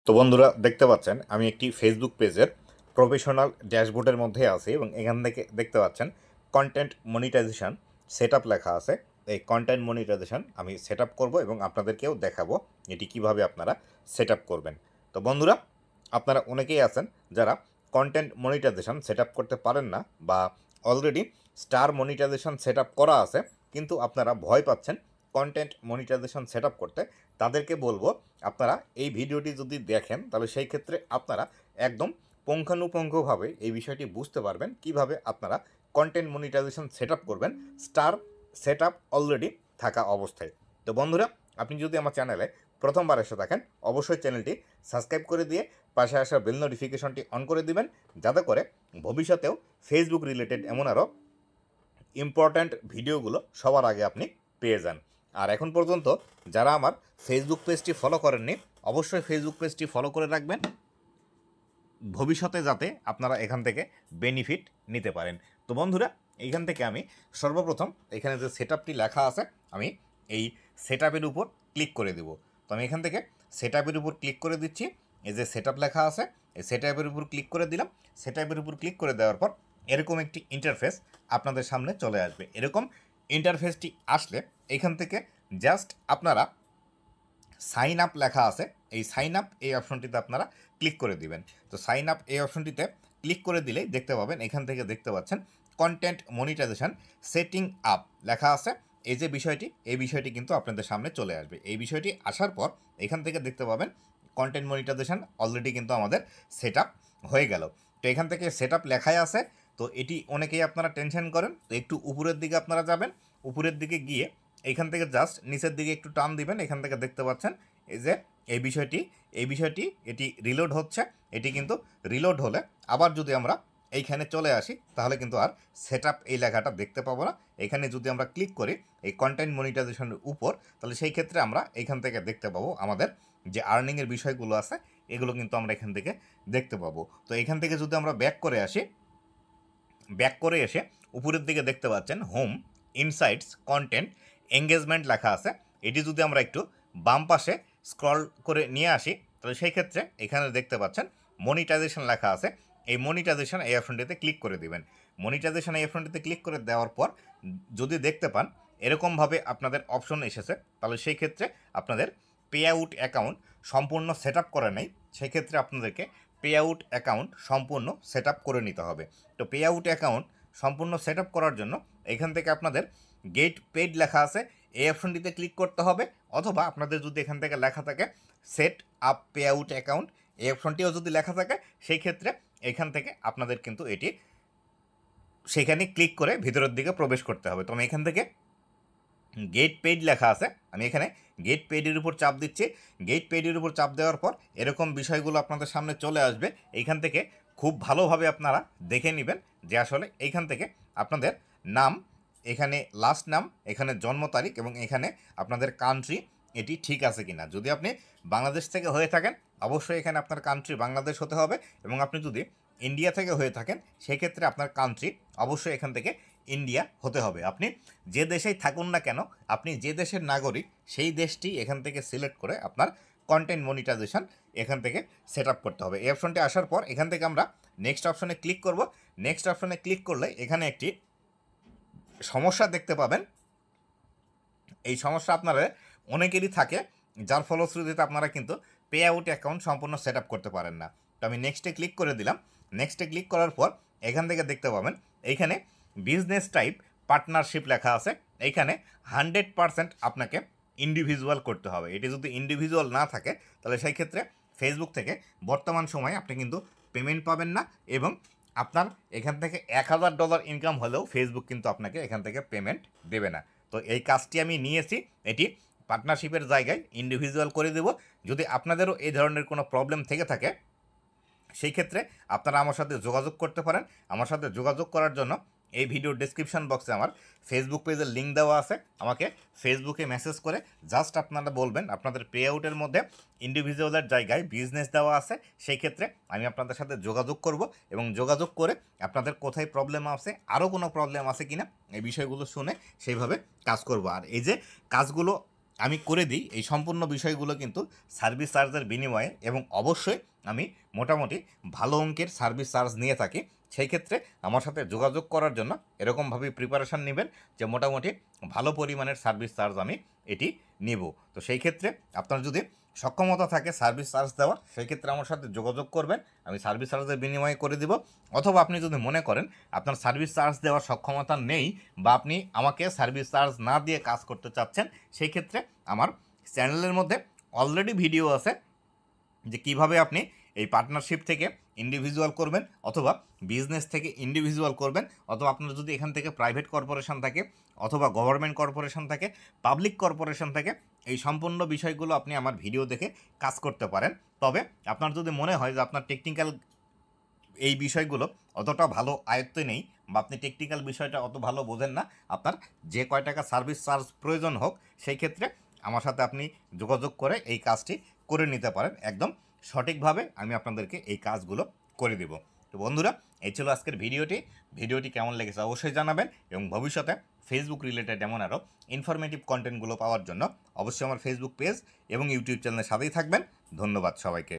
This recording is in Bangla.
তো বন্ধুরা দেখতে পাচ্ছেন আমি একটি ফেসবুক পেজের প্রফেশনাল ড্যাশবোর্ডের মধ্যে আছি এবং এখান থেকে দেখতে পাচ্ছেন কন্টেন্ট মনিটাইজেশন সেটআপ লেখা আছে। এই কন্টেন্ট মনিটাইজেশন আমি সেটআপ করব এবং আপনাদেরকেও দেখাবো এটি কিভাবে আপনারা সেটআপ করবেন। তো বন্ধুরা আপনারা অনেকেই আছেন যারা কন্টেন্ট মনিটাইজেশন সেটআপ করতে পারেন না বা অলরেডি স্টার মনিটাইজেশন সেটআপ করা আছে কিন্তু আপনারা ভয় পাচ্ছেন কন্টেন্ট মনিটাইজেশন সেটআপ করতে। তাদেরকে বলবো আপনারা এই ভিডিওটি যদি দেখেন তাহলে সেই ক্ষেত্রে আপনারা একদম পুঙ্খানুপুঙ্খভাবে এই বিষয়টি বুঝতে পারবেন কিভাবে আপনারা কন্টেন্ট মনিটাইজেশন সেটআপ করবেন স্টার সেটআপ অলরেডি থাকা অবস্থায়। তো বন্ধুরা আপনি যদি আমার চ্যানেলে প্রথমবার এসে থাকেন অবশ্যই চ্যানেলটি সাবস্ক্রাইব করে দিয়ে পাশে আসা বেল নোটিফিকেশনটি অন করে দিবেন যাতে করে ভবিষ্যতেও ফেসবুক রিলেটেড এমন আরও ইম্পর্ট্যান্ট ভিডিওগুলো সবার আগে আপনি পেয়ে যান। আর এখন পর্যন্ত যারা আমার ফেসবুক পেজটি ফলো করেননি অবশ্যই ফেসবুক পেজটি ফলো করে রাখবেন ভবিষ্যতে যাতে আপনারা এখান থেকে বেনিফিট নিতে পারেন। তো বন্ধুরা এইখান থেকে আমি সর্বপ্রথম এখানে যে সেটআপটি লেখা আছে আমি এই সেটআপের উপর ক্লিক করে দেব। তো আমি এখান থেকে সেটআপের উপর ক্লিক করে দিচ্ছি। এই যে সেটআপ লেখা আছে এই সেটআপের উপর ক্লিক করে দিলাম। সেটআপের উপর ক্লিক করে দেওয়ার পর এরকম একটি ইন্টারফেস আপনাদের সামনে চলে আসবে। এরকম ইন্টারফেসটি আসলে এখান থেকে জাস্ট আপনারা সাইন আপ লেখা আছে এই সাইন আপ এই অপশনটিতে আপনারা ক্লিক করে দিবেন। তো সাইন আপ এই অপশনটিতে ক্লিক করে দিলেই দেখতে পাবেন এখান থেকে দেখতে পাচ্ছেন কন্টেন্ট মনিটাইজেশন সেটিং আপ লেখা আছে। এই যে বিষয়টি এই বিষয়টি কিন্তু আপনাদের সামনে চলে আসবে। এই বিষয়টি আসার পর এখান থেকে দেখতে পাবেন কন্টেন্ট মনিটাইজেশন অলরেডি কিন্তু আমাদের সেট আপ হয়ে গেল। তো এখান থেকে সেট আপ লেখাই আছে। তো এটি অনেকেই আপনারা টেনশন করেন, তো একটু উপরের দিকে আপনারা যাবেন। উপরের দিকে গিয়ে এইখান থেকে জাস্ট নিচের দিকে একটু টান দিবেন। এখান থেকে দেখতে পাচ্ছেন এই যে এই বিষয়টি এটি রিলোড হচ্ছে। এটি কিন্তু রিলোড হলে আবার যদি আমরা এইখানে চলে আসি তাহলে কিন্তু আর সেটআপ এই লেখাটা দেখতে পাবো না। এখানে যদি আমরা ক্লিক করি এই কন্টেন্ট মনিটাইজেশনের উপর তাহলে সেই ক্ষেত্রে আমরা এখান থেকে দেখতে পাবো আমাদের যে আর্নিংয়ের বিষয়গুলো আছে এগুলো কিন্তু আমরা এখান থেকে দেখতে পাবো। তো এখান থেকে যদি আমরা ব্যাক করে এসে উপরের দিকে দেখতে পাচ্ছেন হোম ইনসাইটস কন্টেন্ট এঙ্গেজমেন্ট লেখা আছে। এটি যদি আমরা একটু বাম পাশে স্ক্রল করে নিয়ে আসি তাহলে সেই ক্ষেত্রে এখানে দেখতে পাচ্ছেন মনিটাইজেশন লেখা আছে। এই মনিটাইজেশন এই অপশনটিতে ক্লিক করে দিবেন। মনিটাইজেশন এই অপশনটিতে ক্লিক করে দেওয়ার পর যদি দেখতে পান এরকমভাবে আপনাদের অপশন এসেছে তাহলে সেই ক্ষেত্রে আপনাদের পে আউট অ্যাকাউন্ট সম্পূর্ণ সেট আপ করা নেই, সেক্ষেত্রে আপনাদেরকে পে আউট অ্যাকাউন্ট সম্পূর্ণ সেট আপ করে নিতে হবে। তো পে আউট অ্যাকাউন্ট সম্পূর্ণ সেট আপ করার জন্য এখান থেকে আপনাদের গেট পেড লেখা আছে এই অপশনটিতে ক্লিক করতে হবে, অথবা আপনাদের যদি এখান থেকে লেখা থাকে set up pay out account এই অপশনটিও যদি লেখা থাকে সেই ক্ষেত্রে এখান থেকে আপনাদের কিন্তু এটি সেখানে ক্লিক করে ভিতরের দিকে প্রবেশ করতে হবে। তো আমি এখান থেকে গেট পেড লেখা আছে আমি এখানে গেট পেডের উপর চাপ দিচ্ছি। গেট পেডের উপর চাপ দেওয়ার পর এরকম বিষয়গুলো আপনাদের সামনে চলে আসবে। এইখান থেকে খুব ভালোভাবে আপনারা দেখে নেবেন যে আসলে এইখান থেকে আপনাদের নাম, এখানে লাস্ট নাম, এখানে জন্ম তারিখ এবং এখানে আপনাদের কান্ট্রি এটি ঠিক আছে কিনা। যদি আপনি বাংলাদেশ থেকে হয়ে থাকেন অবশ্যই এখানে আপনার কান্ট্রি বাংলাদেশ হতে হবে, এবং আপনি যদি ইন্ডিয়া থেকে হয়ে থাকেন সেক্ষেত্রে আপনার কান্ট্রি অবশ্যই এখান থেকে ইন্ডিয়া হতে হবে। আপনি যে দেশেই থাকুন না কেন আপনি যে দেশের নাগরিক সেই দেশটি এখান থেকে সিলেক্ট করে আপনার কন্টেন্ট মনিটাইজেশন এখান থেকে সেট আপ করতে হবে। এই অপশনটি আসার পর এখান থেকে আমরা নেক্সট অপশনে ক্লিক করব। নেক্সট অপশনে ক্লিক করলে এখানে একটি সমস্যা দেখতে পাবেন। এই সমস্যা আপনারা অনেকেরই থাকে, যার ফলশ্রুতিতে আপনারা কিন্তু পে আউট অ্যাকাউন্ট সম্পূর্ণ সেট আপ করতে পারেন না। তো আমি নেক্সটে ক্লিক করে দিলাম। নেক্সটে ক্লিক করার পর এখান থেকে দেখতে পাবেন এইখানে বিজনেস টাইপ পার্টনারশিপ লেখা আছে। এইখানে 100% আপনাকে ইন্ডিভিজুয়াল করতে হবে। এটি যদি ইন্ডিভিজুয়াল না থাকে তাহলে সেই ক্ষেত্রে ফেসবুক থেকে বর্তমান সময়ে আপনি কিন্তু পেমেন্ট পাবেন না, এবং আপনার এখান থেকে $1000 ইনকাম হলেও ফেসবুক কিন্তু আপনাকে এখান থেকে পেমেন্ট দেবে না। তো এই কাজটি আমি নিয়েছি, এটি পার্টনারশিপের জায়গায় ইন্ডিভিজুয়াল করে দেব। যদি আপনাদেরও এই ধরনের কোনো প্রবলেম থেকে থাকে সেই ক্ষেত্রে আপনারা আমার সাথে যোগাযোগ করতে পারেন। আমার সাথে যোগাযোগ করার জন্য এই ভিডিওর ডেসক্রিপশন বক্সে আমার ফেসবুক পেজের লিঙ্ক দেওয়া আছে। আমাকে ফেসবুকে মেসেজ করে জাস্ট আপনারা বলবেন আপনাদের পে আউটের মধ্যে ইন্ডিভিজুয়ালের জায়গায় বিজনেস দেওয়া আছে, সেই ক্ষেত্রে আমি আপনাদের সাথে যোগাযোগ করব এবং যোগাযোগ করে আপনাদের কোথায় প্রবলেম আছে, আরও কোনো প্রবলেম আছে কিনা এই বিষয়গুলো শুনে সেইভাবে কাজ করব। আর এই যে কাজগুলো আমি করে দিই এই সম্পূর্ণ বিষয়গুলো কিন্তু সার্ভিস চার্জের বিনিময়ে, এবং অবশ্যই আমি মোটামুটি ভালো অঙ্কের সার্ভিস চার্জ নিয়ে থাকি। সেই ক্ষেত্রে আমার সাথে যোগাযোগ করার জন্য এরকমভাবে প্রিপারেশান নেবেন যে মোটামুটি ভালো পরিমাণের সার্ভিস চার্জ আমি এটি নেব। তো সেই ক্ষেত্রে আপনার যদি সক্ষমতা থাকে সার্ভিস চার্জ দেওয়ার, সেই ক্ষেত্রে আমার সাথে যোগাযোগ করবেন, আমি সার্ভিস চার্জের বিনিময়ে করে দিব। অথবা আপনি যদি মনে করেন আপনার সার্ভিস চার্জ দেওয়ার সক্ষমতা নেই, বা আপনি আমাকে সার্ভিস চার্জ না দিয়ে কাজ করতে চাচ্ছেন, সেই ক্ষেত্রে আমার চ্যানেলের মধ্যে অলরেডি ভিডিও আছে যে কিভাবে আপনি এই পার্টনারশিপ থেকে ইন্ডিভিজুয়াল করবেন, অথবা বিজনেস থেকে ইন্ডিভিজুয়াল করবেন, অথবা আপনার যদি এখান থেকে প্রাইভেট কর্পোরেশন থাকে, অথবা গভর্নমেন্ট কর্পোরেশন থাকে, পাবলিক কর্পোরেশন থাকে, এই সম্পূর্ণ বিষয়গুলো আপনি আমার ভিডিও দেখে কাজ করতে পারেন। তবে আপনার যদি মনে হয় যে আপনার টেকনিক্যাল এই বিষয়গুলো অতটা ভালো আয়ত্তে নেই, বা আপনি টেকনিক্যাল বিষয়টা অত ভালো বোঝেন না, আপনার যে কয় টাকা সার্ভিস চার্জ প্রয়োজন হোক, সেই ক্ষেত্রে আমার সাথে আপনি যোগাযোগ করে এই কাজটি করে নিতে পারেন। একদম সঠিকভাবে আমি আপনাদেরকে এই কাজগুলো করে দেব। তো বন্ধুরা, এই ছিল আজকের ভিডিওটি কেমন লেগেছে অবশ্যই জানাবেন, এবং ভবিষ্যতে ফেসবুক রিলেটেড এমন আরও ইনফরমেটিভ কন্টেন্টগুলো পাওয়ার জন্য অবশ্যই আমার ফেসবুক পেজ এবং ইউটিউব চ্যানেলের সাথেই থাকবেন। ধন্যবাদ সবাইকে।